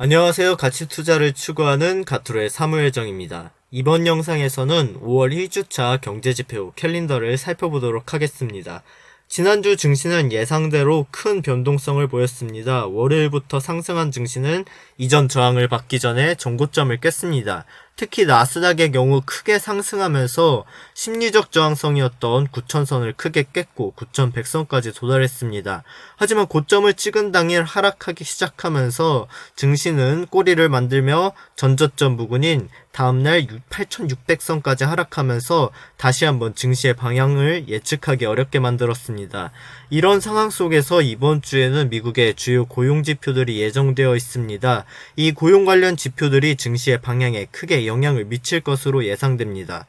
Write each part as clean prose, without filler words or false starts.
안녕하세요. 가치 투자를 추구하는 가투르의 사무엘정입니다. 이번 영상에서는 5월 1주차 경제지표 캘린더를 살펴보도록 하겠습니다. 지난주 증시는 예상대로 큰 변동성을 보였습니다. 월요일부터 상승한 증시는 이전 저항을 받기 전에 전고점을 깼습니다. 특히 나스닥의 경우 크게 상승하면서 심리적 저항성이었던 9,000선을 크게 깼고 9,100선까지 도달했습니다. 하지만 고점을 찍은 당일 하락하기 시작하면서 증시는 꼬리를 만들며 전저점 부근인 다음날 8,600선까지 하락하면서 다시 한번 증시의 방향을 예측하기 어렵게 만들었습니다. 이런 상황 속에서 이번 주에는 미국의 주요 고용지표들이 예정되어 있습니다. 이 고용 관련 지표들이 증시의 방향에 크게 영향을 미칠 것으로 예상됩니다.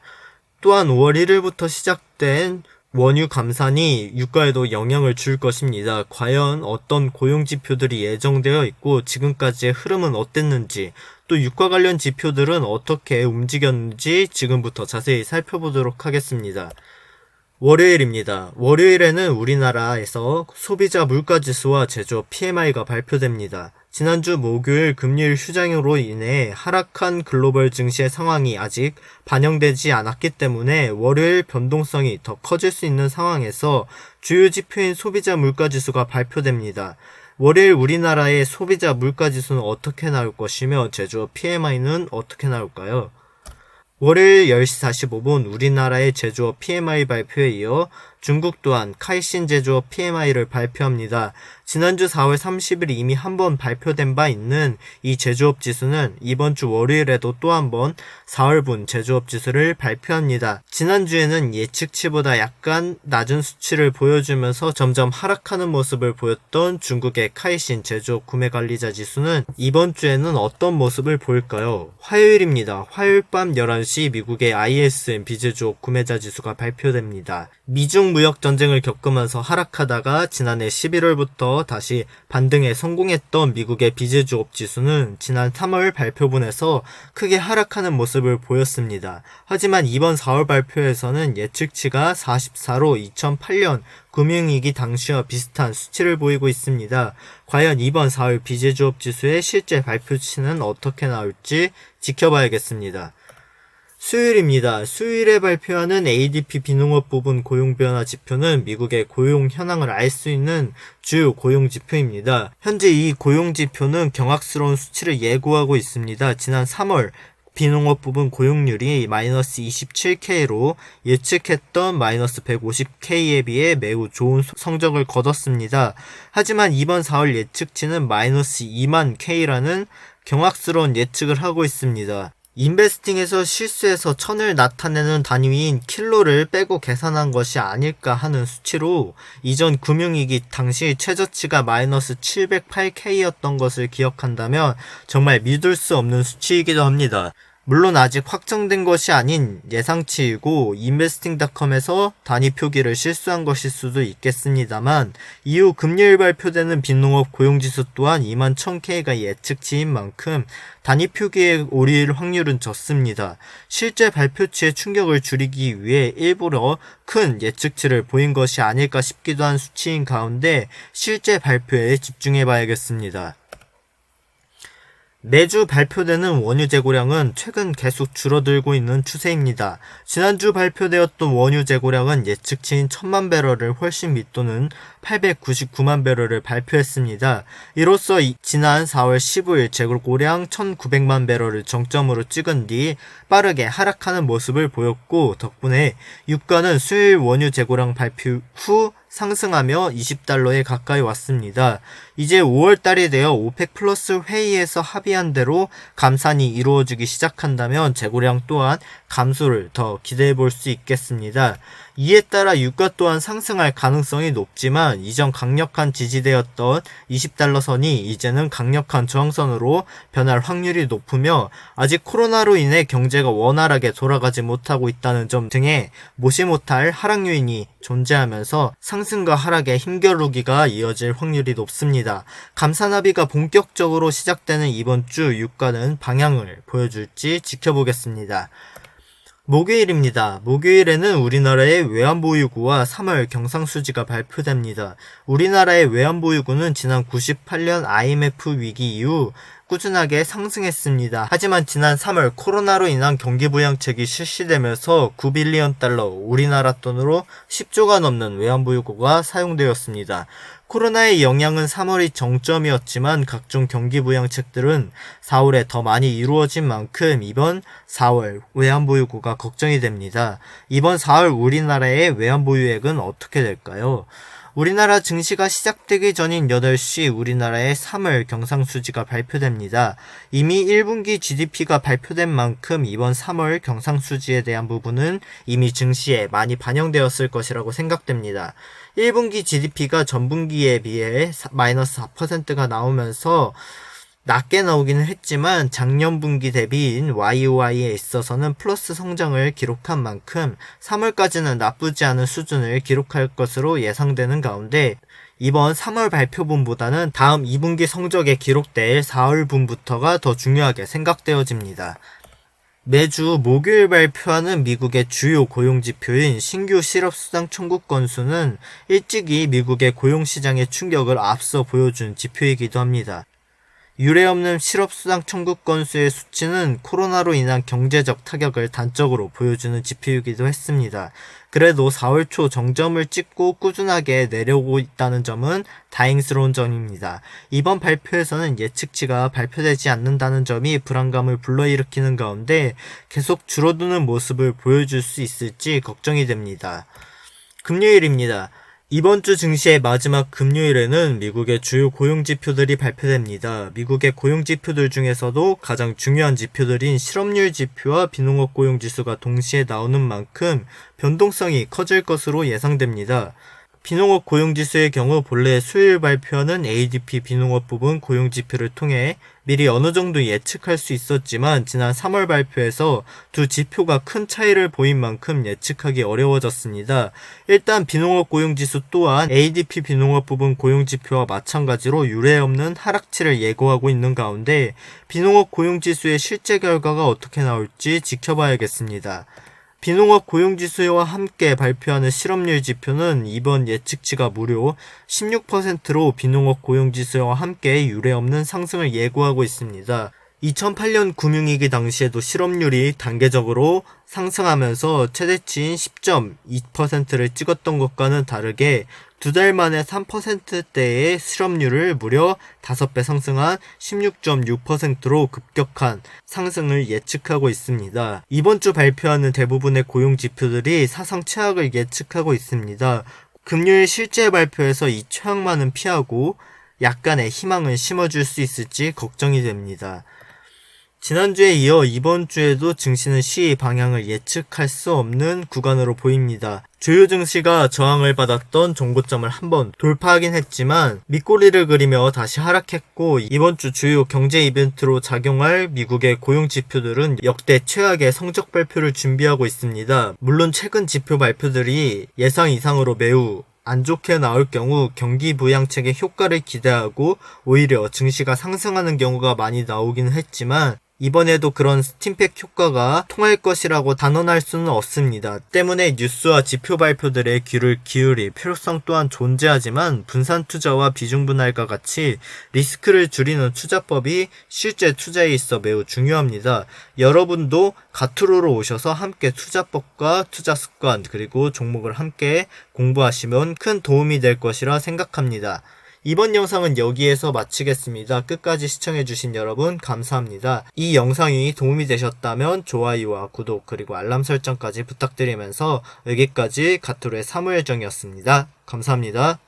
또한 5월 1일부터 시작된 원유 감산이 유가에도 영향을 줄 것입니다. 과연 어떤 고용지표들이 예정되어 있고 지금까지의 흐름은 어땠는지, 또 유가 관련 지표들은 어떻게 움직였는지 지금부터 자세히 살펴보도록 하겠습니다. 월요일입니다. 월요일에는 우리나라에서 소비자 물가지수와 제조업 PMI가 발표됩니다. 지난주 목요일 금요일 휴장으로 인해 하락한 글로벌 증시의 상황이 아직 반영되지 않았기 때문에 월요일 변동성이 더 커질 수 있는 상황에서 주요 지표인 소비자 물가지수가 발표됩니다. 월요일 우리나라의 소비자 물가지수는 어떻게 나올 것이며 제조업 PMI는 어떻게 나올까요? 월요일 10시 45분 우리나라의 제조업 PMI 발표에 이어 중국 또한 카이신 제조업 PMI를 발표합니다. 지난주 4월 30일 이미 한번 발표된 바 있는 이 제조업 지수는 이번 주 월요일에도 또 한번 4월분 제조업 지수를 발표합니다. 지난주에는 예측치보다 약간 낮은 수치를 보여주면서 점점 하락하는 모습을 보였던 중국의 카이신 제조업 구매관리자 지수는 이번 주에는 어떤 모습을 보일까요? 화요일입니다. 화요일 밤 11시 미국의 ISM 비제조업 구매자 지수가 발표됩니다. 미중 무역 전쟁을 겪으면서 하락하다가 지난해 11월부터 다시 반등에 성공했던 미국의 비제조업 지수는 지난 3월 발표분에서 크게 하락하는 모습을 보였습니다. 하지만 이번 4월 발표에서는 예측치가 44로 2008년 금융위기 당시와 비슷한 수치를 보이고 있습니다. 과연 이번 4월 비제조업 지수의 실제 발표치는 어떻게 나올지 지켜봐야겠습니다. 수요일입니다. 수요일에 발표하는 ADP 비농업 부분 고용 변화 지표는 미국의 고용 현황을 알 수 있는 주요 고용 지표입니다. 현재 이 고용 지표는 경악스러운 수치를 예고하고 있습니다. 지난 3월 비농업 부분 고용률이 마이너스 27K로 예측했던 마이너스 150K에 비해 매우 좋은 성적을 거뒀습니다. 하지만 이번 4월 예측치는 마이너스 2만 K라는 경악스러운 예측을 하고 있습니다. 인베스팅에서 실수해서 천을 나타내는 단위인 킬로를 빼고 계산한 것이 아닐까 하는 수치로 이전 금융위기 당시 최저치가 마이너스 708K였던 것을 기억한다면 정말 믿을 수 없는 수치이기도 합니다. 물론 아직 확정된 것이 아닌 예상치이고 인베스팅닷컴에서 단위 표기를 실수한 것일 수도 있겠습니다만 이후 금요일 발표되는 빈농업 고용지수 또한 21,000K가 예측치인 만큼 단위 표기에 오릴 확률은 적습니다. 실제 발표치의 충격을 줄이기 위해 일부러 큰 예측치를 보인 것이 아닐까 싶기도 한 수치인 가운데 실제 발표에 집중해 봐야겠습니다. 매주 발표되는 원유 재고량은 최근 계속 줄어들고 있는 추세입니다. 지난주 발표되었던 원유 재고량은 예측치인 1000만 배럴을 훨씬 밑도는 899만 배럴을 발표했습니다. 이로써 지난 4월 15일 재고량 1900만 배럴을 정점으로 찍은 뒤 빠르게 하락하는 모습을 보였고 덕분에 유가는 수요일 원유 재고량 발표 후 상승하며 $20에 가까이 왔습니다. 이제 5월달이 되어 오펙 플러스 회의에서 합의한 대로 감산이 이루어지기 시작한다면 재고량 또한 감소를 더 기대해 볼 수 있겠습니다. 이에 따라 유가 또한 상승할 가능성이 높지만 이전 강력한 지지대였던 $20 선이 이제는 강력한 저항선으로 변할 확률이 높으며 아직 코로나로 인해 경제가 원활하게 돌아가지 못하고 있다는 점 등의 무시 못할 하락 요인이 존재하면서 상승과 하락의 힘겨루기가 이어질 확률이 높습니다. 감산 합의가 본격적으로 시작되는 이번 주 유가는 방향을 보여줄지 지켜보겠습니다. 목요일입니다. 목요일에는 우리나라의 외환보유고와 3월 경상수지가 발표됩니다. 우리나라의 외환보유고는 지난 98년 IMF 위기 이후 꾸준하게 상승했습니다. 하지만 지난 3월 코로나로 인한 경기 부양책이 실시되면서 9빌리언 달러, 우리나라 돈으로 10조가 넘는 외환보유고가 사용되었습니다. 코로나의 영향은 3월이 정점이었지만 각종 경기 부양책들은 4월에 더 많이 이루어진 만큼 이번 4월 외환보유고가 걱정이 됩니다. 이번 4월 우리나라의 외환보유액은 어떻게 될까요? 우리나라 증시가 시작되기 전인 8시 우리나라의 3월 경상수지가 발표됩니다. 이미 1분기 GDP가 발표된 만큼 이번 3월 경상수지에 대한 부분은 이미 증시에 많이 반영되었을 것이라고 생각됩니다. 1분기 GDP가 전분기에 비해 마이너스 4%가 나오면서 낮게 나오기는 했지만 작년 분기 대비인 YOY에 있어서는 플러스 성장을 기록한 만큼 3월까지는 나쁘지 않은 수준을 기록할 것으로 예상되는 가운데 이번 3월 발표분보다는 다음 2분기 성적에 기록될 4월분부터가 더 중요하게 생각되어집니다. 매주 목요일 발표하는 미국의 주요 고용지표인 신규 실업수당 청구 건수는 일찍이 미국의 고용시장의 충격을 앞서 보여준 지표이기도 합니다. 유례없는 실업수당 청구 건수의 수치는 코로나로 인한 경제적 타격을 단적으로 보여주는 지표이기도 했습니다. 그래도 4월 초 정점을 찍고 꾸준하게 내려오고 있다는 점은 다행스러운 점입니다. 이번 발표에서는 예측치가 발표되지 않는다는 점이 불안감을 불러일으키는 가운데 계속 줄어드는 모습을 보여줄 수 있을지 걱정이 됩니다. 금요일입니다. 이번 주 증시의 마지막 금요일에는 미국의 주요 고용지표들이 발표됩니다. 미국의 고용지표들 중에서도 가장 중요한 지표들인 실업률 지표와 비농업 고용지수가 동시에 나오는 만큼 변동성이 커질 것으로 예상됩니다. 비농업 고용지수의 경우 본래 수요일 발표하는 ADP 비농업 부분 고용지표를 통해 미리 어느 정도 예측할 수 있었지만 지난 3월 발표에서 두 지표가 큰 차이를 보인 만큼 예측하기 어려워졌습니다. 일단 비농업 고용지수 또한 ADP 비농업 부분 고용지표와 마찬가지로 유례없는 하락치를 예고하고 있는 가운데 비농업 고용지수의 실제 결과가 어떻게 나올지 지켜봐야겠습니다. 비농업 고용지수와 함께 발표하는 실업률 지표는 이번 예측치가 무려 16%로 비농업 고용지수와 함께 유례없는 상승을 예고하고 있습니다. 2008년 금융위기 당시에도 실업률이 단계적으로 상승하면서 최대치인 10.2%를 찍었던 것과는 다르게 두 달 만에 3%대의 실업률을 무려 5배 상승한 16.6%로 급격한 상승을 예측하고 있습니다. 이번 주 발표하는 대부분의 고용지표들이 사상 최악을 예측하고 있습니다. 금요일 실제 발표에서 이 최악만은 피하고 약간의 희망을 심어줄 수 있을지 걱정이 됩니다. 지난주에 이어 이번 주에도 증시는 시의 방향을 예측할 수 없는 구간으로 보입니다. 주요 증시가 저항을 받았던 종고점을 한번 돌파하긴 했지만 밑꼬리를 그리며 다시 하락했고 이번 주 주요 경제 이벤트로 작용할 미국의 고용 지표들은 역대 최악의 성적 발표를 준비하고 있습니다. 물론 최근 지표 발표들이 예상 이상으로 매우 안 좋게 나올 경우 경기 부양책의 효과를 기대하고 오히려 증시가 상승하는 경우가 많이 나오긴 했지만 이번에도 그런 스팀팩 효과가 통할 것이라고 단언할 수는 없습니다. 때문에 뉴스와 지표 발표들의 귀를 기울일 필요성 또한 존재하지만 분산 투자와 비중 분할과 같이 리스크를 줄이는 투자법이 실제 투자에 있어 매우 중요합니다. 여러분도 가투로로 오셔서 함께 투자법과 투자 습관 그리고 종목을 함께 공부하시면 큰 도움이 될 것이라 생각합니다. 이번 영상은 여기에서 마치겠습니다. 끝까지 시청해주신 여러분 감사합니다. 이 영상이 도움이 되셨다면 좋아요와 구독 그리고 알람 설정까지 부탁드리면서 여기까지 가투르의 사무엘정이었습니다. 감사합니다.